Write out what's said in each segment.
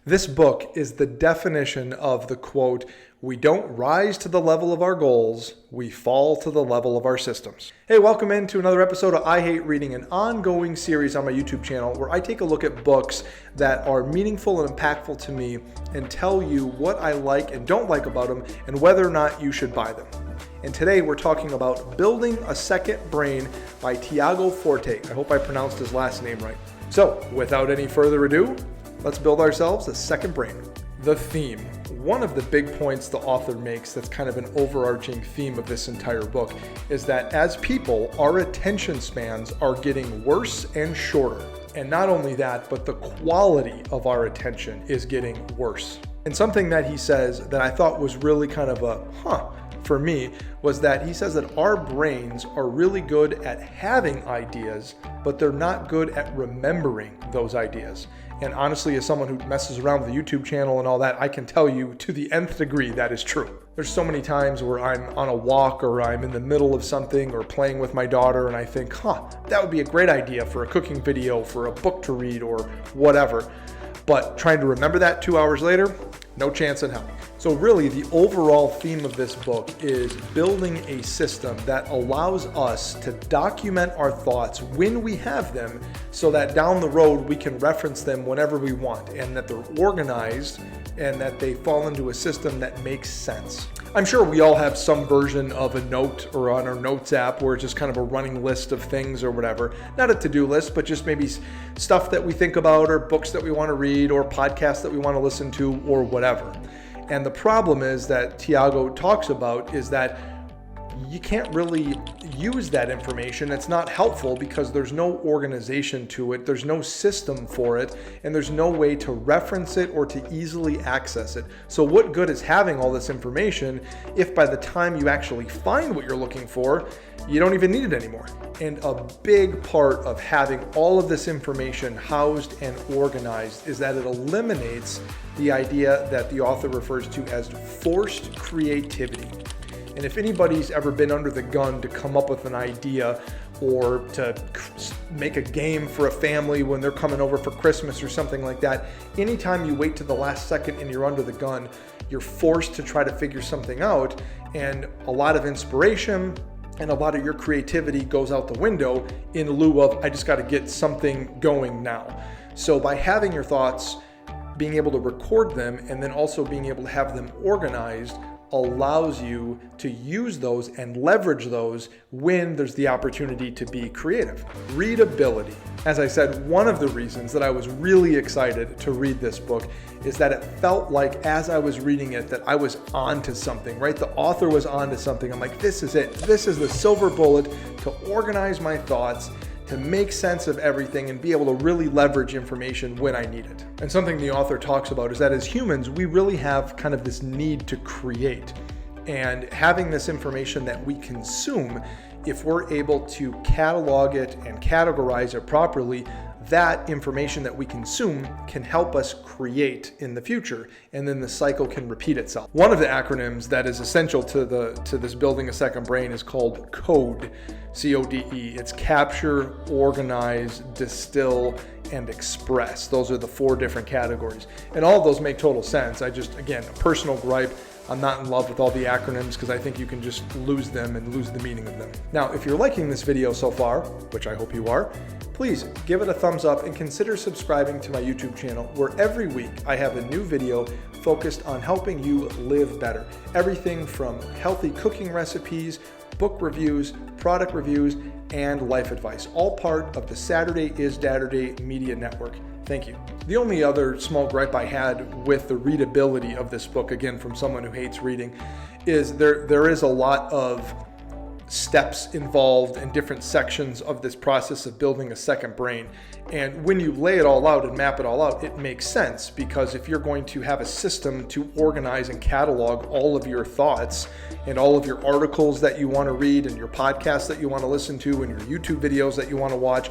This book is the definition of the quote, "We don't rise to the level of our goals, we fall to the level of our systems." Hey, welcome into another episode of I Hate Reading, an ongoing series on my YouTube channel where I take a look at books that are meaningful and impactful to me and tell you what I like and don't like about them and whether or not you should buy them. And today we're talking about Building a Second Brain by Tiago Forte. I hope I pronounced his last name right. So, without any further ado, let's build ourselves a second brain. The theme. One of the big points the author makes that's kind of an overarching theme of this entire book is that as people, our attention spans are getting worse and shorter. And not only that, but the quality of our attention is getting worse. And something that he says that I thought was really kind of a for me was that he says that our brains are really good at having ideas, but they're not good at remembering those ideas. And honestly, as someone who messes around with the YouTube channel and all that, I can tell you to the nth degree that is true. There's so many times where I'm on a walk or I'm in the middle of something or playing with my daughter and I think, that would be a great idea for a cooking video, for a book to read or whatever. But trying to remember that 2 hours later, no chance in hell. So really, the overall theme of this book is building a system that allows us to document our thoughts when we have them so that down the road we can reference them whenever we want and that they're organized and that they fall into a system that makes sense. I'm sure we all have some version of a note or on our notes app where it's just kind of a running list of things or whatever. Not a to-do list, but just maybe stuff that we think about or books that we want to read or podcasts that we want to listen to or whatever. And the problem is that Tiago talks about is that you can't really use that information. It's not helpful because there's no organization to it, there's no system for it, and there's no way to reference it or to easily access it. So what good is having all this information if by the time you actually find what you're looking for, you don't even need it anymore? And a big part of having all of this information housed and organized is that it eliminates the idea that the author refers to as forced creativity. And if anybody's ever been under the gun to come up with an idea or to make a game for a family when they're coming over for Christmas or something like that, anytime you wait to the last second and you're under the gun, you're forced to try to figure something out, and a lot of inspiration and a lot of your creativity goes out the window in lieu of, I just got to get something going now. So by having your thoughts, being able to record them, and then also being able to have them organized allows you to use those and leverage those when there's the opportunity to be creative. Readability. As I said, one of the reasons that I was really excited to read this book is that it felt like as I was reading it that I was onto something, right? The author was onto something. I'm like, this is it. This is the silver bullet to organize my thoughts, to make sense of everything and be able to really leverage information when I need it. And something the author talks about is that as humans, we really have kind of this need to create. And having this information that we consume, if we're able to catalog it and categorize it properly, that information that we consume can help us create in the future, and then the cycle can repeat itself. One of the acronyms that is essential to this Building a Second Brain is called CODE, C-O-D-E. It's capture, organize, distill, and express. Those are the 4 different categories. And all of those make total sense. Again, a personal gripe, I'm not in love with all the acronyms because I think you can just lose them and lose the meaning of them. Now, if you're liking this video so far, which I hope you are, please give it a thumbs up and consider subscribing to my YouTube channel where every week I have a new video focused on helping you live better. Everything from healthy cooking recipes, book reviews, product reviews, and life advice, all part of the Saturday is Datterday Media Network. Thank you. The only other small gripe I had with the readability of this book, again from someone who hates reading, is there is a lot of steps involved in different sections of this process of building a second brain. And when you lay it all out and map it all out, it makes sense, because if you're going to have a system to organize and catalog all of your thoughts and all of your articles that you want to read and your podcasts that you want to listen to and your YouTube videos that you want to watch,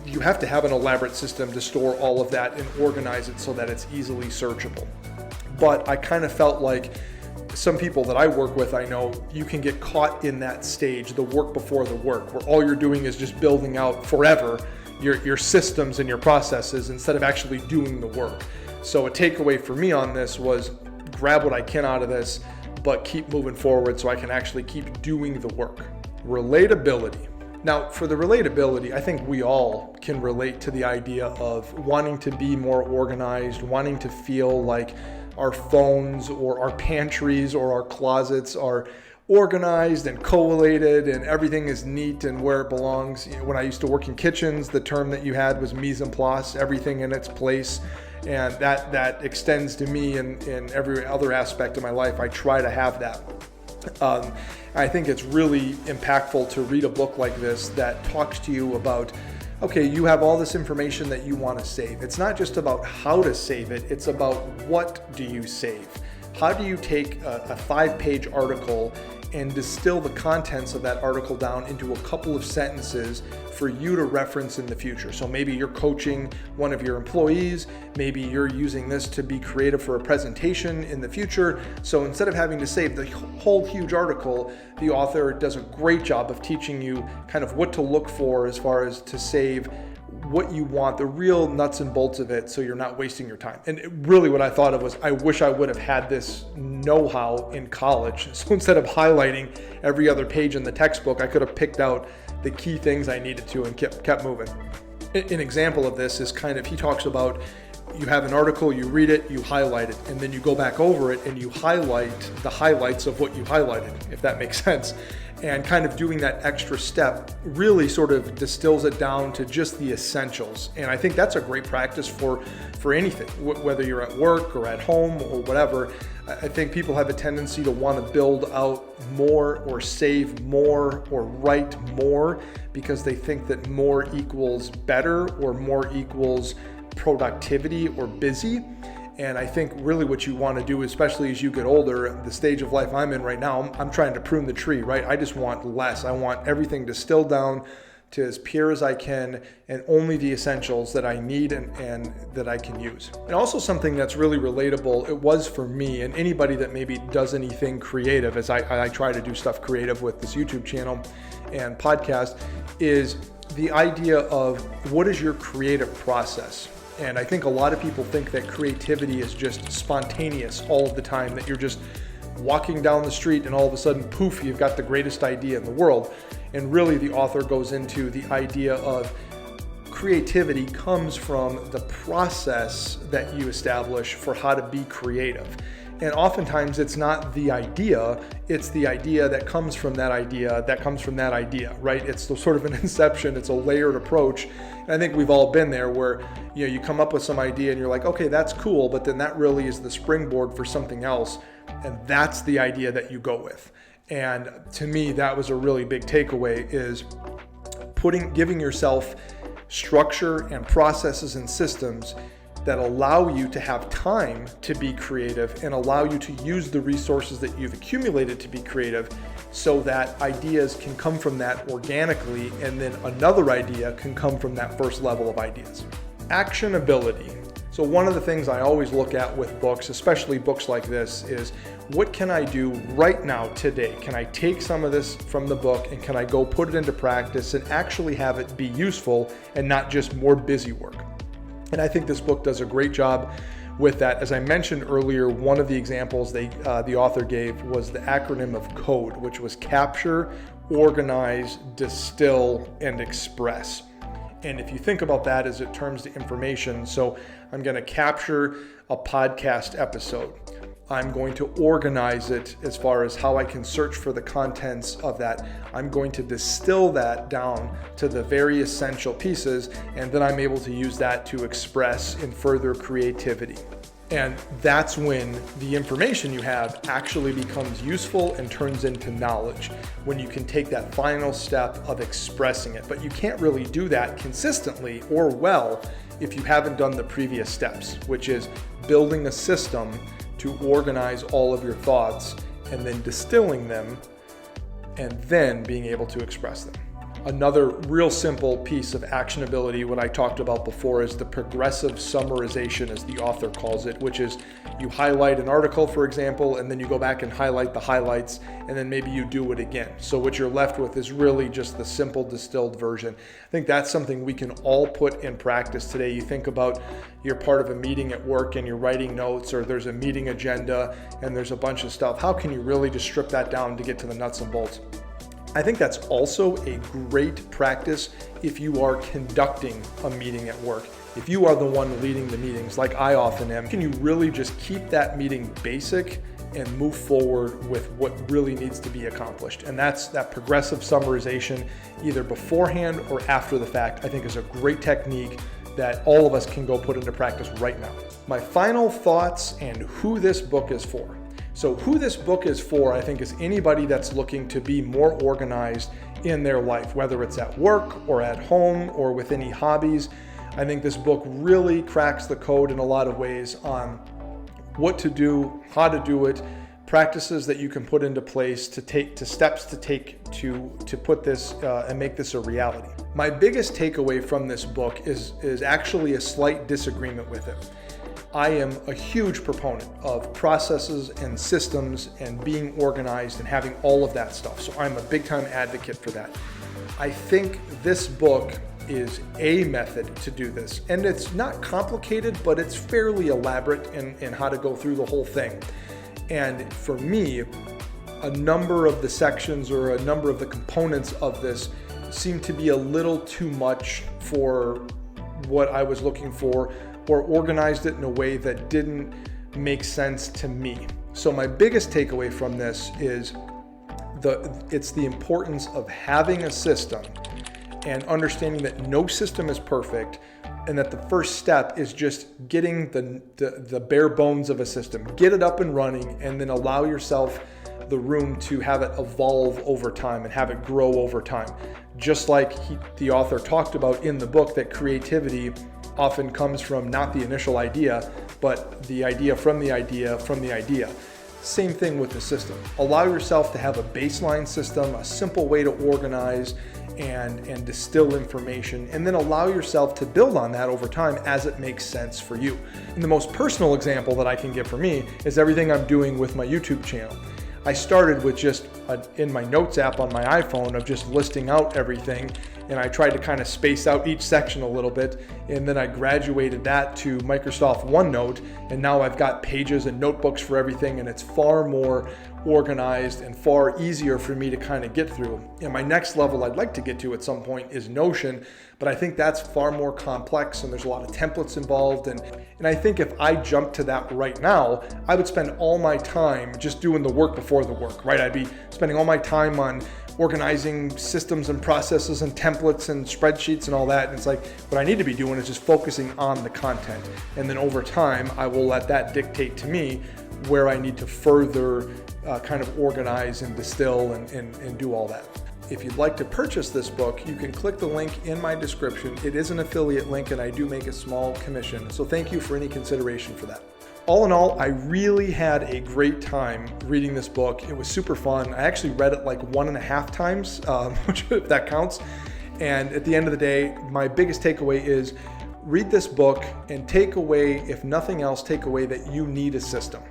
you have to have an elaborate system to store all of that and organize it so that it's easily searchable. But I kind of felt like some people that I work with, I know you can get caught in that stage, the work before the work, where all you're doing is just building out forever your systems and your processes instead of actually doing the work. So a takeaway for me on this was grab what I can out of this, but keep moving forward so I can actually keep doing the work. Relatability. Now, for the relatability, I think we all can relate to the idea of wanting to be more organized, wanting to feel like our phones or our pantries or our closets are organized and collated and everything is neat and where it belongs. When I used to work in kitchens, the term that you had was mise en place, everything in its place. And that extends to me in every other aspect of my life. I try to have that. I think it's really impactful to read a book like this that talks to you about, okay, you have all this information that you want to save. It's not just about how to save it, it's about what do you save. How do you take a 5-page article and distill the contents of that article down into a couple of sentences for you to reference in the future? So maybe you're coaching one of your employees, maybe you're using this to be creative for a presentation in the future. So instead of having to save the whole huge article, the author does a great job of teaching you kind of what to look for as far as to save what you want, the real nuts and bolts of it, so you're not wasting your time. And really what I thought of was, I wish I would have had this know-how in college. So instead of highlighting every other page in the textbook, I could have picked out the key things I needed to and kept moving. An example of this is kind of, he talks about, you have an article, you read it, you highlight it, and then you go back over it and you highlight the highlights of what you highlighted, if that makes sense. And kind of doing that extra step really sort of distills it down to just the essentials. And I think that's a great practice for anything, whether you're at work or at home or whatever. I think people have a tendency to want to build out more or save more or write more because they think that more equals better or more equals productivity or busy. And I think really what you want to do, especially as you get older, the stage of life I'm in right now, I'm trying to prune the tree, right? I just want less. I want everything distilled down to as pure as I can and only the essentials that I need and that I can use. And also something that's really relatable, it was for me and anybody that maybe does anything creative, as I try to do stuff creative with this YouTube channel and podcast, is the idea of what is your creative process? And I think a lot of people think that creativity is just spontaneous all of the time, that you're just walking down the street and all of a sudden, poof, you've got the greatest idea in the world. And really the author goes into the idea of creativity comes from the process that you establish for how to be creative. And oftentimes it's not the idea, it's the idea that comes from that idea, that comes from that idea, right? It's sort of an inception, it's a layered approach. And I think we've all been there where, you come up with some idea and you're like, okay, that's cool, but then that really is the springboard for something else. And that's the idea that you go with. And to me, that was a really big takeaway, is giving yourself structure and processes and systems that allow you to have time to be creative and allow you to use the resources that you've accumulated to be creative, so that ideas can come from that organically and then another idea can come from that first level of ideas. Actionability. So one of the things I always look at with books, especially books like this, is what can I do right now, today? Can I take some of this from the book and can I go put it into practice and actually have it be useful and not just more busy work? And I think this book does a great job with that. As I mentioned earlier, one of the examples the author gave was the acronym of CODE, which was capture, organize, distill, and express. And if you think about that as it terms to information, so I'm going to capture a podcast episode. I'm going to organize it as far as how I can search for the contents of that. I'm going to distill that down to the very essential pieces, and then I'm able to use that to express in further creativity. And that's when the information you have actually becomes useful and turns into knowledge, when you can take that final step of expressing it. But you can't really do that consistently or well if you haven't done the previous steps, which is building a system to organize all of your thoughts and then distilling them and then being able to express them. Another real simple piece of actionability, what I talked about before, is the progressive summarization, as the author calls it, which is you highlight an article, for example, and then you go back and highlight the highlights, and then maybe you do it again. So what you're left with is really just the simple distilled version. I think that's something we can all put in practice today. You think about you're part of a meeting at work and you're writing notes, or there's a meeting agenda and there's a bunch of stuff. How can you really just strip that down to get to the nuts and bolts? I think that's also a great practice if you are conducting a meeting at work. If you are the one leading the meetings, like I often am, can you really just keep that meeting basic and move forward with what really needs to be accomplished? And that's that progressive summarization, either beforehand or after the fact, I think is a great technique that all of us can go put into practice right now. My final thoughts and who this book is for. So who this book is for, I think, is anybody that's looking to be more organized in their life, whether it's at work or at home or with any hobbies. I think this book really cracks the code in a lot of ways on what to do, how to do it, practices that you can put into place to steps to take to put this and make this a reality. My biggest takeaway from this book is actually a slight disagreement with it. I am a huge proponent of processes and systems and being organized and having all of that stuff. So I'm a big time advocate for that. I think this book is a method to do this. And it's not complicated, but it's fairly elaborate in how to go through the whole thing. And for me, a number of the sections or a number of the components of this seem to be a little too much for what I was looking for, or organized it in a way that didn't make sense to me. So my biggest takeaway from this is it's the importance of having a system and understanding that no system is perfect, and that the first step is just getting the bare bones of a system. Get it up and running, and then allow yourself the room to have it evolve over time and have it grow over time. Just like the author talked about in the book, that creativity often comes from not the initial idea, but the idea from the idea from the idea. Same thing with the system. Allow yourself to have a baseline system, a simple way to organize and distill information, and then allow yourself to build on that over time as it makes sense for you. And the most personal example that I can give for me is everything I'm doing with my YouTube channel. I started with just in my notes app on my iPhone of just listing out everything, and I tried to kind of space out each section a little bit, and then I graduated that to Microsoft OneNote, and now I've got pages and notebooks for everything, and it's far more organized and far easier for me to kind of get through. And my next level I'd like to get to at some point is Notion, but I think that's far more complex and there's a lot of templates involved. And I think if I jumped to that right now, I would spend all my time just doing the work before the work, right? I'd be spending all my time on organizing systems and processes and templates and spreadsheets and all that. And it's like, what I need to be doing is just focusing on the content. And then over time, I will let that dictate to me where I need to further kind of organize and distill and do all that. If you'd like to purchase this book, you can click the link in my description. It is an affiliate link and I do make a small commission. So thank you for any consideration for that. All in all, I really had a great time reading this book. It was super fun. I actually read it like 1.5 times, which if that counts. And at the end of the day, my biggest takeaway is read this book and take away, if nothing else, take away that you need a system.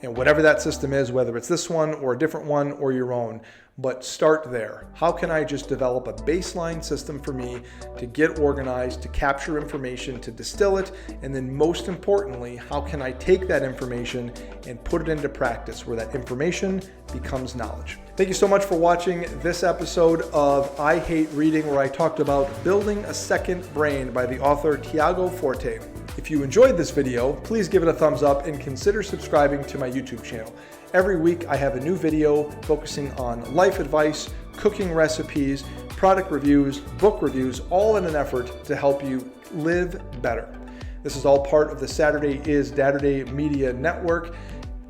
And whatever that system is, whether it's this one or a different one or your own, but start there. How can I just develop a baseline system for me to get organized, to capture information, to distill it, and then most importantly, how can I take that information and put it into practice where that information becomes knowledge? Thank you so much for watching this episode of I Hate Reading, where I talked about Building a Second Brain by the author Tiago Forte. If you enjoyed this video, please give it a thumbs up and consider subscribing to my YouTube channel. Every week I have a new video focusing on life advice, cooking recipes, product reviews, book reviews, all in an effort to help you live better. This is all part of the SID Media Network.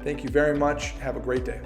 Thank you very much. Have a great day.